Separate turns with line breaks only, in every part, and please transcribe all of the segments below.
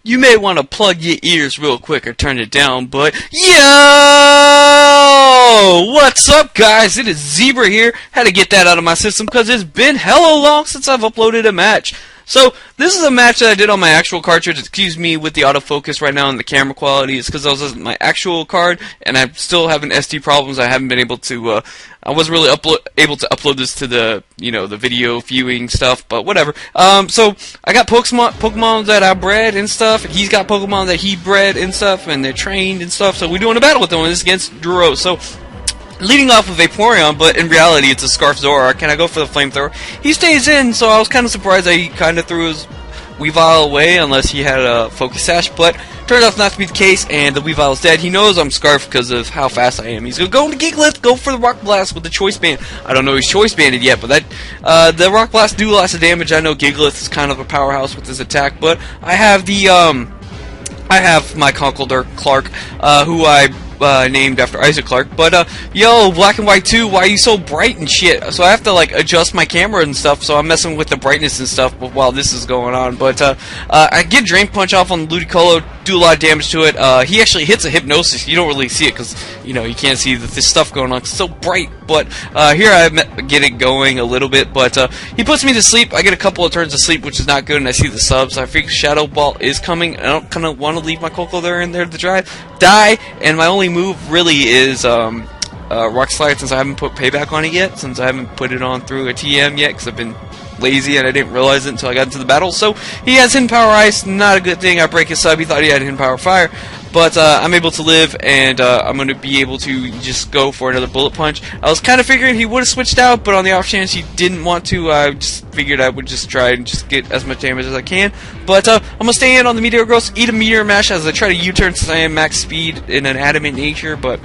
You may want to plug your ears real quick or turn it down, but yo! What's up, guys? It is Zebra here. Had to get that out of my system because it's been hella long since I've uploaded a match. So, this is a match that I did on my actual cartridge. Excuse me with the autofocus right now and the camera quality. It's because I was on my actual card, and I'm still having SD problems. I haven't been able to, I wasn't really able to upload this to the, the video viewing stuff, but whatever. So, I got Pokemon that I bred and stuff, and he's got Pokemon that he bred and stuff, and they're trained and stuff, so we're doing a battle with them, and this is against theDrurose. So, leading off with Vaporeon, but in reality it's a Scarf Zoroark, and I go for the Flamethrower. He stays in, so I was kind of surprised that he kind of threw his Weavile away, unless he had a Focus Sash, but turned out not to be the case, and the Weavile's dead. He knows I'm Scarf because of how fast I am. He's going to go into Gigalith, go for the Rock Blast with the Choice Band. I don't know he's Choice Banded yet, but that the Rock Blast do lots of damage. I know Gigalith is kind of a powerhouse with his attack, but I have the, I have my Conkeldurr Clark, who I named after Isaac Clarke, but yo, Black and White 2, why are you so bright and shit? So I have to like adjust my camera and stuff, so I'm messing with the brightness and stuff while this is going on. But I get Drain Punch off on Ludicolo, do a lot of damage to it. He actually hits a Hypnosis. You don't really see it because you can't see this stuff going on. It's so bright. But here I get it going a little bit, but he puts me to sleep. I get a couple of turns of sleep, which is not good, and I see the subs. I figure Shadow Ball is coming. I don't kind of want to leave my Conkeldurr in there to die, and my only move really is Rock Slide, since I haven't put Payback on it yet, since I haven't put it on through a TM yet, because I've been lazy and I didn't realize it until I got into the battle. So he has Hidden Power Ice, not a good thing. I break his sub. He thought he had Hidden Power Fire, but I'm able to live, and I'm going to be able to just go for another Bullet Punch. I was kind of figuring he would have switched out, but on the off chance he didn't want to, I just figured I would just try and just get as much damage as I can. But I'm going to stay in on the Meteor Growth, eat a Meteor Mash as I try to U-turn since I am max speed in an adamant nature, but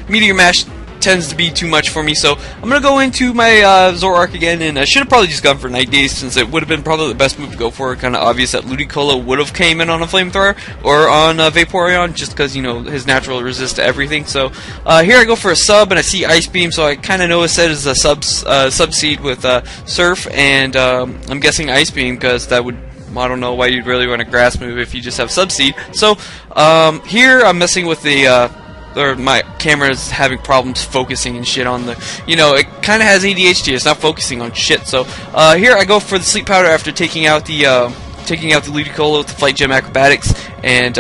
Meteor Mash tends to be too much for me, so I'm going to go into my Zoroark again, and I should have probably just gone for Night Daze, since it would have been probably the best move to go for. Kind of obvious that Ludicolo would have came in on a Flamethrower, or on Vaporeon, just because, his natural resist to everything. So here I go for a sub, and I see Ice Beam, so I kind of know it says a sub-seed with Surf, and I'm guessing Ice Beam, because that would, I don't know why you'd really run a Grass move if you just have Sub-Seed. So here I'm messing with the or my camera is having problems focusing and shit on the, it kind of has ADHD, it's not focusing on shit. So here I go for the Sleep Powder after taking out the Ludicolo with the Flight Gem Acrobatics, and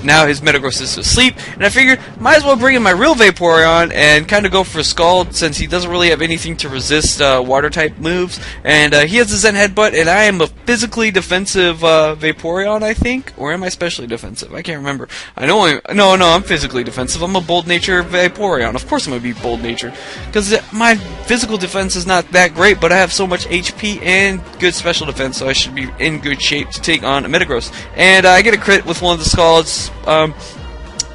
now his Metagross is asleep, and I figured might as well bring in my real Vaporeon and kind of go for a Scald, since he doesn't really have anything to resist water type moves, and he has the Zen Headbutt, and I am a physically defensive Vaporeon, I think, or am I specially defensive? I can't remember. I know no, I'm physically defensive. I'm a Bold Nature Vaporeon. Of course I'm gonna be Bold Nature, because my physical defense is not that great, but I have so much HP and good special defense, so I should be in good shape to take on a Metagross. And I get a crit with one of the Scalds.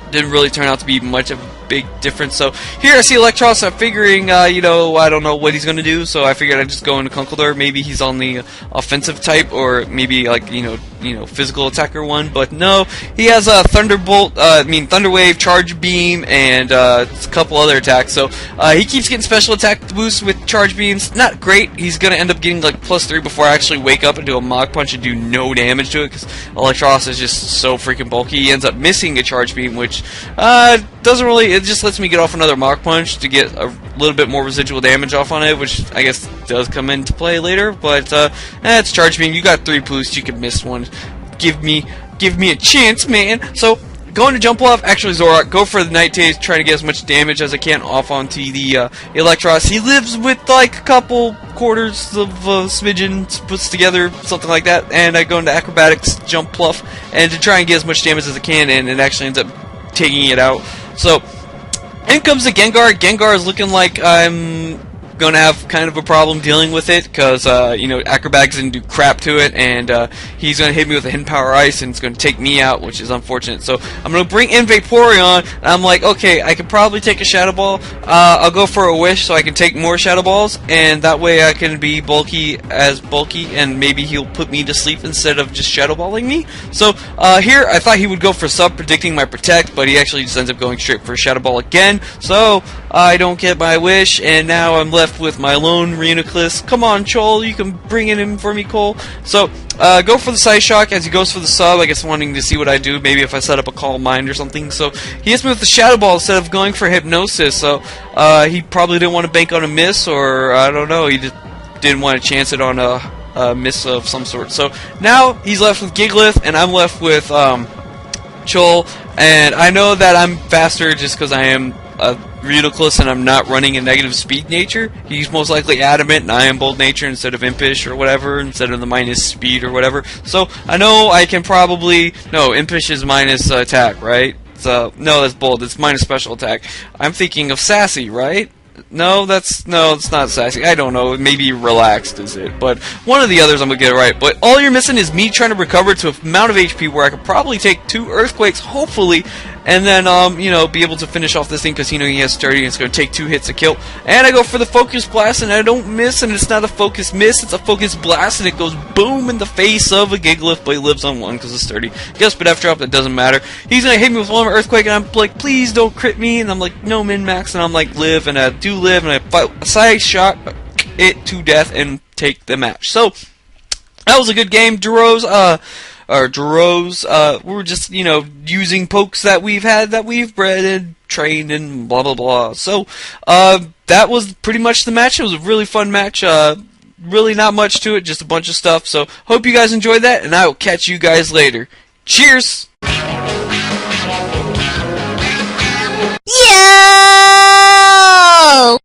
Didn't really turn out to be much of a big difference. So here I see Electros. I'm figuring, I don't know what he's going to do, so I figured I'd just go into Conkeldurr. Maybe he's on the offensive type, or maybe like, physical attacker one, but no. He has a Thunderbolt, Thunder Wave, Charge Beam, and a couple other attacks. So he keeps getting special attack boosts with Charge Beams. Not great. He's going to end up getting like +3 before I actually wake up and do a Mach Punch and do no damage to it, because Electros is just so freaking bulky. He ends up missing a Charge Beam, which doesn't really, it just lets me get off another Mach Punch to get a little bit more residual damage off on it, which I guess does come into play later, but it's Charge Beam. You got 3 boosts, you can miss one. Give me a chance, man. So going to Jump Off, actually Zoroark, go for the Night Daze, trying to get as much damage as I can off onto the Electros. He lives with like a couple quarters of smidgen, puts together something like that, and I go into Acrobatics, Jump Pluff, and to try and get as much damage as I can, and it actually ends up taking it out. So in comes the Gengar. Gengar is looking like I'm going to have kind of a problem dealing with it, because Acrobatics didn't do crap to it, and he's going to hit me with a Hidden Power Ice, and it's going to take me out, which is unfortunate. So I'm going to bring in Vaporeon, and I'm like, okay, I could probably take a Shadow Ball. I'll go for a Wish so I can take more Shadow Balls, and that way I can be bulky, and maybe he'll put me to sleep instead of just Shadow Balling me. So here I thought he would go for Sub, predicting my Protect, but he actually just ends up going straight for a Shadow Ball again. So I don't get my Wish, and now I'm left with my lone Reuniclus. Come on, Chol, you can bring it in for me, Cole. So go for the side shock as he goes for the sub, I guess wanting to see what I do, maybe if I set up a calm mind or something. So he hits me with the shadow ball instead of going for hypnosis. So he probably didn't want to bank on a miss, or I don't know, he just didn't want to chance it on a miss of some sort. So now he's left with Giglith, and I'm left with Chol, and I know that I'm faster just because I am ridiculous and I'm not running a negative speed nature. He's most likely adamant and I am bold nature instead of impish or whatever, instead of the minus speed or whatever. So I know I can probably, no, impish is minus attack, right? So no, that's bold, it's minus special attack. I'm thinking of sassy, right? No, it's not sassy. I don't know. Maybe relaxed is it, but one of the others I'm gonna get it right. But all you're missing is me trying to recover to an amount of HP where I could probably take 2 earthquakes, hopefully, and then you know, be able to finish off this thing because you know he has 30 and it's gonna take 2 hits to kill. And I go for the focus blast and I don't miss, and it's not a focus miss, it's a focus blast, and it goes boom in the face of a Giglith, but he lives on 1 because it's 30. Guess but F drop, that doesn't matter. He's gonna hit me with 1 earthquake, and I'm like, please don't crit me, and I'm like, no min max, and I'm like, live, and I do live, and I fight a side shot it to death and take the match. So that was a good game. DrurOse, we were just, you know, using pokes that we've had, that we've bred and trained and blah blah blah. So that was pretty much the match. It was a really fun match. Really not much to it, just a bunch of stuff. So hope you guys enjoyed that, and I will catch you guys later. Cheers!
Yeah!